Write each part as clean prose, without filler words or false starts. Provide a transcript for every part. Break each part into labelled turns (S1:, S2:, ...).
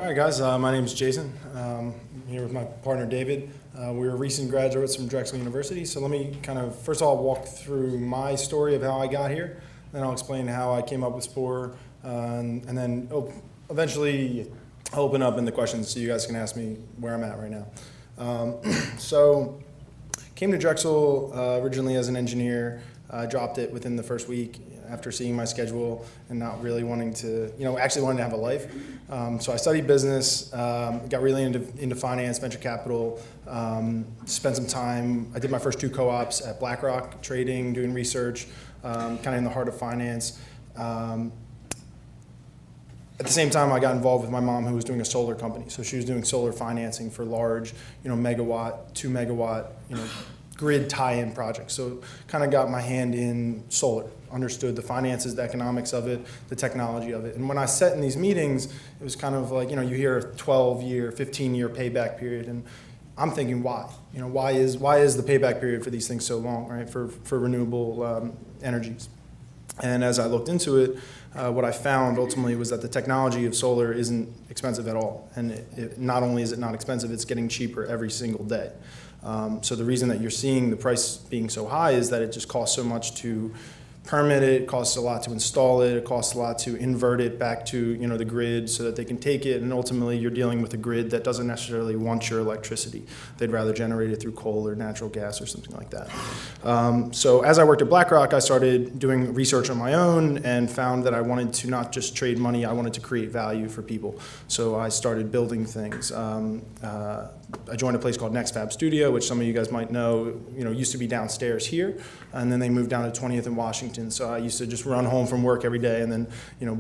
S1: All right, guys, my name is Jason. I'm here with my partner, David. We're recent graduates from Drexel University, so let me kind of, first of all, walk through my story of how I got here, then I'll explain how I came up with Spor, and then eventually open up in the questions so you guys can ask me where I'm at right now. So, came to Drexel originally as an engineer. I dropped it within the first week after seeing my schedule and not really wanting to, actually wanting to have a life. So I studied business, got really into finance, venture capital, spent some time. I did my first 2 co-ops at BlackRock, trading, doing research, kind of in the heart of finance. At the same time, I got involved with my mom, who was doing a solar company. So she was doing solar financing for large, megawatt, 2 megawatt, grid tie-in projects. So kind of got my hand in solar, understood the finances, the economics of it, the technology of it. And when I sat in these meetings, it was kind of like, you hear a 12-year, 15-year payback period, and I'm thinking, why? Why is the payback period for these things so long, right? For renewable energies. And as I looked into it, what I found ultimately was that the technology of solar isn't expensive at all. And not only is it not expensive, it's getting cheaper every single day. So the reason that you're seeing the price being so high is that it just costs so much to permit it, it costs a lot to install it, it costs a lot to invert it back to the grid so that they can take it, and ultimately you're dealing with a grid that doesn't necessarily want your electricity. They'd rather generate it through coal or natural gas or something like that. So as I worked at BlackRock, I started doing research on my own and found that I wanted to not just trade money, I wanted to create value for people. So I started building things. I joined a place called NextFab Studio, which some of you guys might know, used to be downstairs here, and then they moved down to 20th and Washington. So I used to just run home from work every day and then,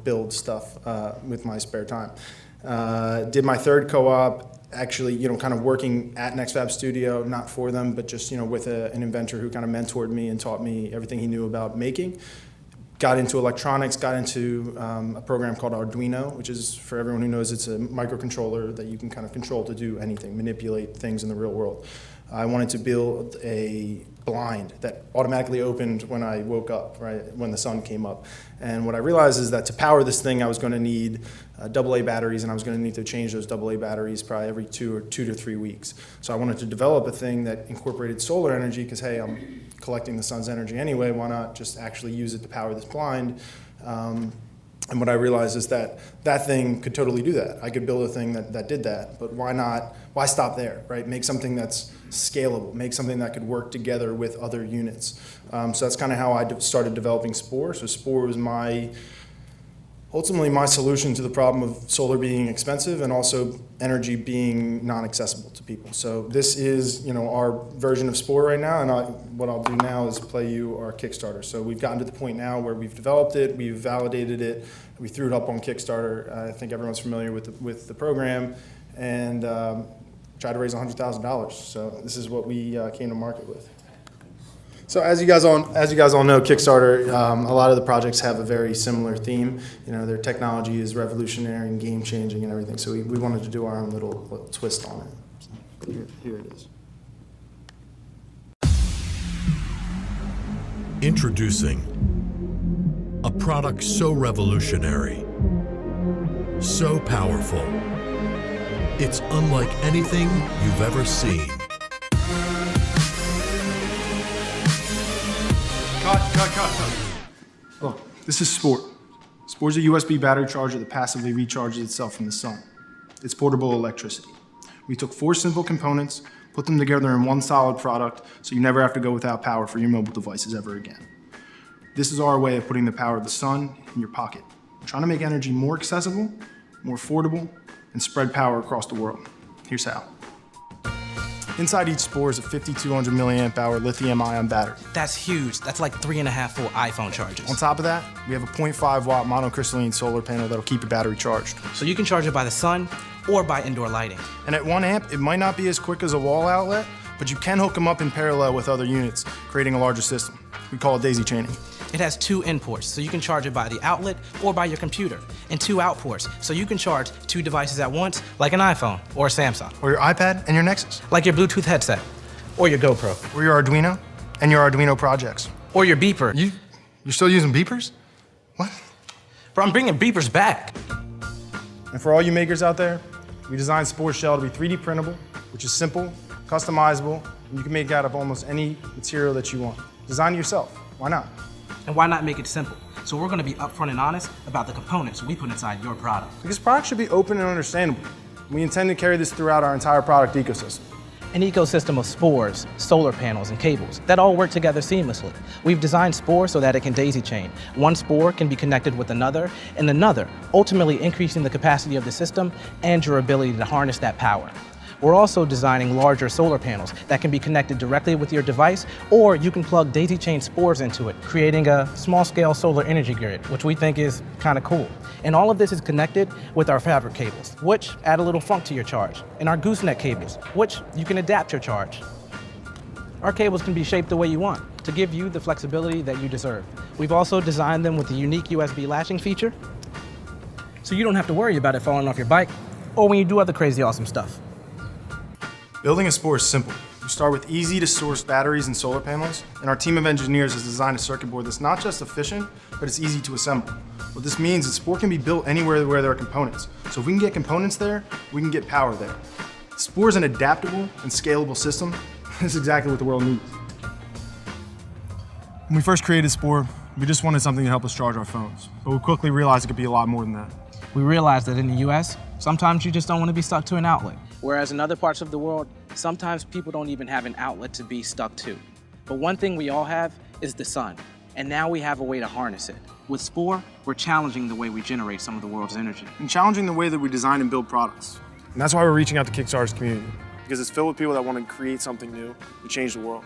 S1: build stuff with my spare time. Did my 3rd co-op, actually, kind of working at NextFab Studio, not for them, but just, with an inventor who kind of mentored me and taught me everything he knew about making. Got into electronics, got into a program called Arduino, which is, for everyone who knows, it's a microcontroller that you can kind of control to do anything, manipulate things in the real world. I wanted to build a blind that automatically opened when I woke up, right, when the sun came up. And what I realized is that to power this thing, I was going to need AA batteries, and I was going to need to change those AA batteries probably every 2 to 3 weeks. So I wanted to develop a thing that incorporated solar energy, because, hey, I'm collecting the sun's energy anyway, why not just actually use it to power this blind? And what I realized is that that thing could totally do that. I could build a thing that did that, but why stop there, right? Make something that's scalable, make something that could work together with other units. So that's kind of how I started developing Spor. So Spor was ultimately my solution to the problem of solar being expensive and also energy being non-accessible to people. So this is, our version of Spor right now, and what I'll do now is play you our Kickstarter. So we've gotten to the point now where we've developed it, we've validated it, we threw it up on Kickstarter. I think everyone's familiar with the program, and tried to raise $100,000. So this is what we came to market with. So as you guys all know, Kickstarter, a lot of the projects have a very similar theme. Their technology is revolutionary and game-changing and everything. So we wanted to do our own little twist on it. So here it is.
S2: Introducing a product so revolutionary, so powerful, it's unlike anything you've ever seen.
S1: Cut. Look, this is Spor. Spor's a USB battery charger that passively recharges itself from the sun. It's portable electricity. We took 4 simple components, put them together in one solid product, so you never have to go without power for your mobile devices ever again. This is our way of putting the power of the sun in your pocket. We're trying to make energy more accessible, more affordable, and spread power across the world. Here's how. Inside each Spor is a 5,200 milliamp hour lithium-ion battery.
S3: That's huge. That's like 3.5 full iPhone chargers.
S1: On top of that, we have a 0.5 watt monocrystalline solar panel that'll keep your battery charged.
S3: So you can charge it by the sun or by indoor lighting.
S1: And at 1 amp, it might not be as quick as a wall outlet, but you can hook them up in parallel with other units, creating a larger system. We call it daisy chaining.
S3: It has 2 in ports, so you can charge it by the outlet or by your computer, and 2 out ports, so you can charge 2 devices at once, like an iPhone or a Samsung.
S1: Or your iPad and your Nexus.
S3: Like your Bluetooth headset, or your GoPro.
S1: Or your Arduino and your Arduino projects.
S3: Or your beeper.
S1: You're still using beepers? What?
S3: Bro, I'm bringing beepers back.
S1: And for all you makers out there, We designed Spor's shell to be 3D printable, which is simple, customizable, and you can make it out of almost any material that you want. Design it yourself. Why not?
S3: And why not make it simple? So we're going to be upfront and honest about the components we put inside your product.
S1: Because products should be open and understandable. We intend to carry this throughout our entire product ecosystem.
S3: An ecosystem of spores, solar panels, and cables that all work together seamlessly. We've designed Spor so that it can daisy chain. One spore can be connected with another, and another, ultimately increasing the capacity of the system and your ability to harness that power. We're also designing larger solar panels that can be connected directly with your device, or you can plug daisy chain spores into it, creating a small-scale solar energy grid, which we think is kind of cool. And all of this is connected with our fabric cables, which add a little funk to your charge, and our gooseneck cables, which you can adapt your charge. Our cables can be shaped the way you want to give you the flexibility that you deserve. We've also designed them with the unique USB latching feature, so you don't have to worry about it falling off your bike or when you do other crazy awesome stuff.
S1: Building a Spor is simple. You start with easy-to-source batteries and solar panels, and our team of engineers has designed a circuit board that's not just efficient, but it's easy to assemble. What this means is Spor can be built anywhere where there are components. So if we can get components there, we can get power there. Spor is an adaptable and scalable system. That's exactly what the world needs. When we first created Spor, we just wanted something to help us charge our phones, but we quickly realized it could be a lot more than that.
S3: We realized that in the US, sometimes you just don't want to be stuck to an outlet. Whereas in other parts of the world, sometimes people don't even have an outlet to be stuck to. But one thing we all have is the sun, and now we have a way to harness it. With Spor, we're challenging the way we generate some of the world's energy.
S1: And challenging the way that we design and build products. And that's why we're reaching out to Kickstarter's community, because it's filled with people that want to create something new and change the world.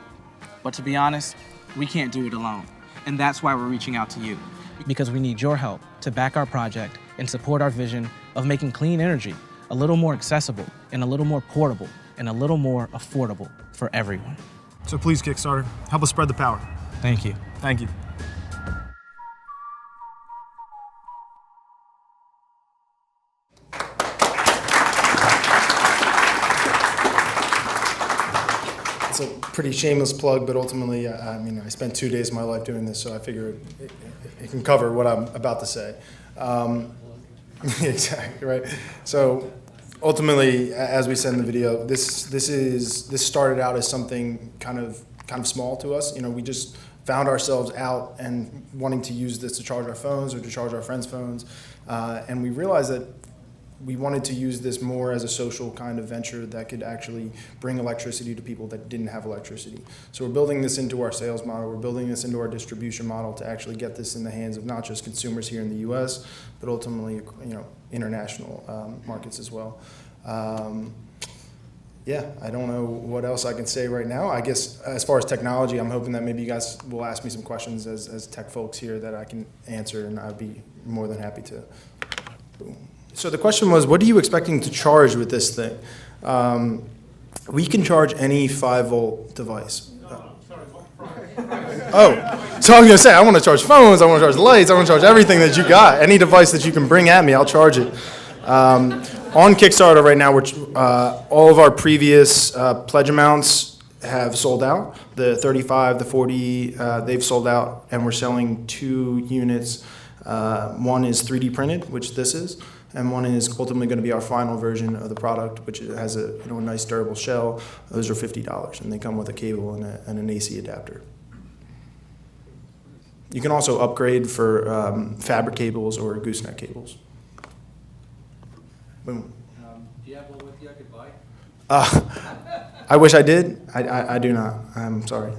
S3: But to be honest, we can't do it alone. And that's why we're reaching out to you, because we need your help to back our project and support our vision of making clean energy a little more accessible and a little more portable and a little more affordable for everyone.
S1: So please, Kickstarter, help us spread the power.
S3: Thank you.
S1: Thank you. It's a pretty shameless plug, but ultimately, I spent 2 days of my life doing this, so I figure it can cover what I'm about to say. Exactly, right. So ultimately, as we said in the video, this started out as something kind of small to us. We just found ourselves out and wanting to use this to charge our phones or to charge our friends' phones, and we realized that we wanted to use this more as a social kind of venture that could actually bring electricity to people that didn't have electricity. So we're building this into our sales model, we're building this into our distribution model to actually get this in the hands of not just consumers here in the US, but ultimately, international markets as well. Yeah, I don't know what else I can say right now. I guess as far as technology, I'm hoping that maybe you guys will ask me some questions as tech folks here that I can answer, and I'd be more than happy to. Boom. So the question was, what are you expecting to charge with this thing? We can charge any 5-volt device. Oh, so I was gonna say, I want to charge phones, I want to charge lights, I want to charge everything that you got. Any device that you can bring at me, I'll charge it. On Kickstarter right now, all of our previous pledge amounts have sold out. The 35, the 40, they've sold out, and we're selling 2 units. One is 3D printed, which this is, and one is ultimately going to be our final version of the product, which has a nice durable shell. Those are $50, and they come with a cable and an AC adapter. You can also upgrade for fabric cables or gooseneck cables. Boom.
S4: Do you have one with you I could buy?
S1: I wish I did. I do not. I'm sorry.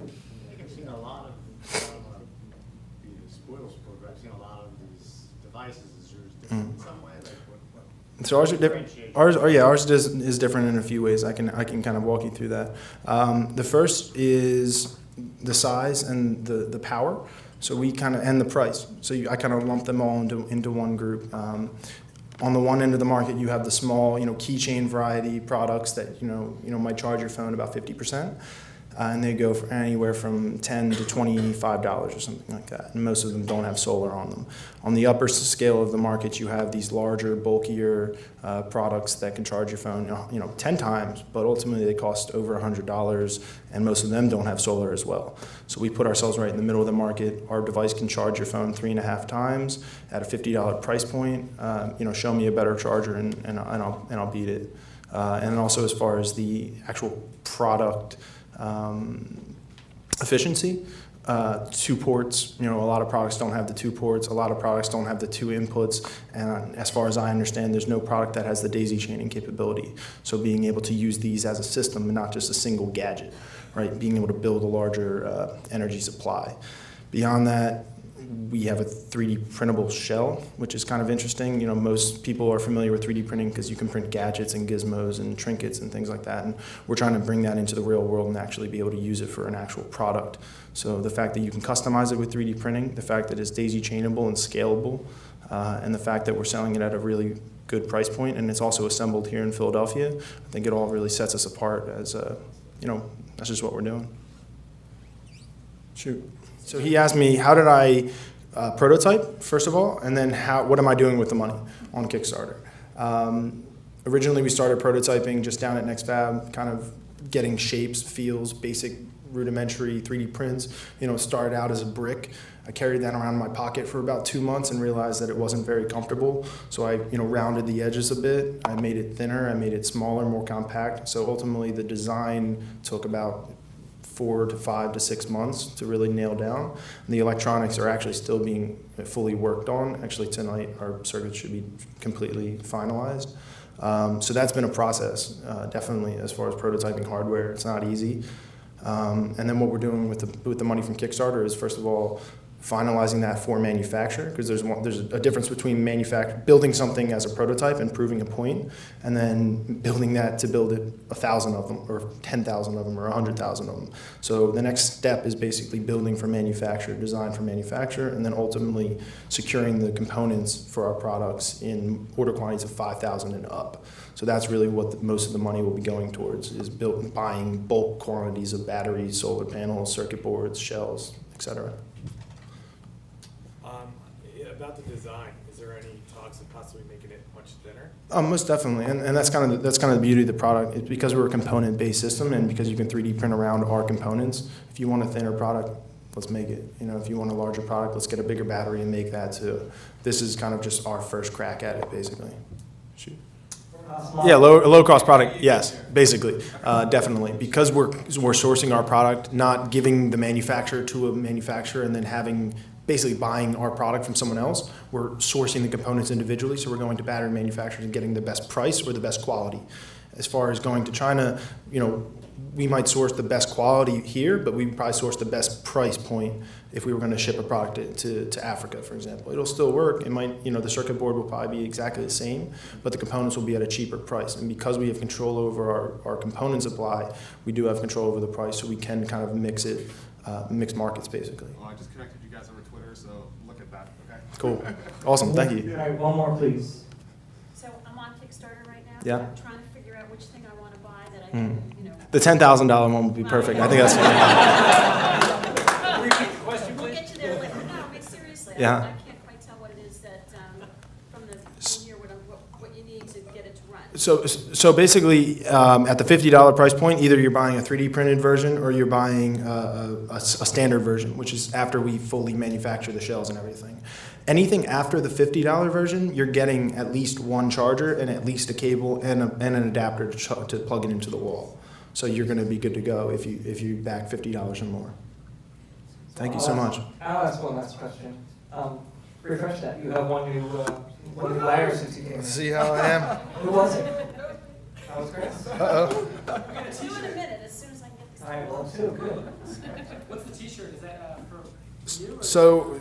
S5: I've seen a lot of the spoils program. I've seen a lot of these devices. Is yours different in some way? Like what
S1: So ours are different. Ours is different in a few ways. I can kind of walk you through that. The first is the size and the power. So we and the price. So I kind of lump them all into one group. On the one end of the market, you have the small, keychain variety products that might charge your phone about 50%. and they go for anywhere from $10 to $25 or something like that. And most of them don't have solar on them. On the upper scale of the market, you have these larger, bulkier products that can charge your phone, 10 times, but ultimately they cost over $100, and most of them don't have solar as well. So we put ourselves right in the middle of the market. Our device can charge your phone 3.5 times at a $50 price point. Show me a better charger, and I'll beat it. And also, as far as the actual product efficiency, 2 ports, a lot of products don't have the 2 ports, a lot of products don't have the 2 inputs, and as far as I understand, there's no product that has the daisy chaining capability. So being able to use these as a system and not just a single gadget, right? Being able to build a larger energy supply. Beyond that, we have a 3D printable shell, which is kind of interesting. Most people are familiar with 3D printing because you can print gadgets and gizmos and trinkets and things like that. And we're trying to bring that into the real world and actually be able to use it for an actual product. So the fact that you can customize it with 3D printing, the fact that it's daisy chainable and scalable, and the fact that we're selling it at a really good price point, and it's also assembled here in Philadelphia, I think it all really sets us apart as, that's just what we're doing. Shoot. So he asked me, how did I prototype, first of all, and then what am I doing with the money on Kickstarter? Originally, we started prototyping just down at NextFab, kind of getting shapes, feels, basic rudimentary 3D prints. It started out as a brick. I carried that around in my pocket for about 2 months and realized that it wasn't very comfortable. So I, rounded the edges a bit. I made it thinner. I made it smaller, more compact. So ultimately, the design took about 4 to 5 to 6 months to really nail down. And the electronics are actually still being fully worked on. Actually, tonight our circuits should be completely finalized. So that's been a process, definitely, as far as prototyping hardware. It's not easy. And then what we're doing with the money from Kickstarter is, first of all, finalizing that for manufacture, because there's a difference between building something as a prototype and proving a point, and then building that to build it 1,000 of them, or 10,000 of them, or 100,000 of them. So the next step is basically building for manufacture, design for manufacture, and then ultimately securing the components for our products in order quantities of 5,000 and up. So that's really what most of the money will be going towards, is buying bulk quantities of batteries, solar panels, circuit boards, shells, etc.
S6: About the design, is there any talks of possibly making it much thinner?
S1: Most definitely, and that's kind of the beauty of the product. It's because we're a component-based system, and because you can 3D print around our components. If you want a thinner product, let's make it. If you want a larger product, let's get a bigger battery and make that too. This is kind of just our first crack at it, basically. Shoot. Yeah, low-cost product, yes, basically, definitely. Because we're sourcing our product, not giving the manufacturer to a manufacturer and then basically buying our product from someone else. We're sourcing the components individually, so we're going to battery manufacturers and getting the best price or the best quality. As far as going to China, we might source the best quality here, but we probably source the best price point if we were going to ship a product to Africa, for example. It'll still work. It might, the circuit board will probably be exactly the same, but the components will be at a cheaper price. And because we have control over our component supply, we do have control over the price, so we can kind of mix markets, basically.
S7: Well, I just connected you guys over Twitter, so look at that, okay?
S1: Cool. Awesome. Thank you.
S8: All right, one more, please.
S9: So I'm on Kickstarter right now.
S1: Yeah.
S9: I'm trying to figure out which thing I want to buy that I can,
S1: The $10,000 one would be perfect. I think that's
S4: Repeat the question,
S9: We'll
S4: please.
S9: get you there later. No, I mean, seriously,
S1: Yeah.
S9: I can't quite tell what it is that, from here, what you need to get it to run.
S1: So basically, at the $50 price point, either you're buying a 3D printed version or you're buying a standard version, which is after we fully manufacture the shells and everything. Anything after the $50 version, you're getting at least one charger and at least a cable and an adapter to plug it into the wall. So you're going to be good to go if you back $50 or more. Thank you so much.
S8: I'll ask one last question. Refresh that. You have one new buyer since you came in.
S1: See how I am?
S8: Who was it? That was Chris.
S1: Uh-oh.
S9: Two in a minute, as soon as I can get this.
S8: I will too. Good.
S4: What's the T-shirt? Is that for you? Or
S1: So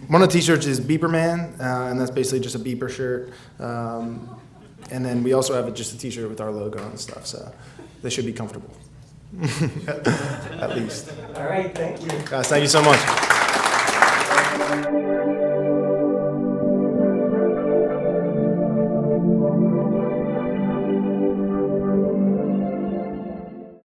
S1: one of the t-shirts is Beeper Man, and that's basically just a beeper shirt. And then we also have just a t-shirt with our logo and stuff, so they should be comfortable. At least.
S8: All right. Thank you.
S1: Guys, thank you so much.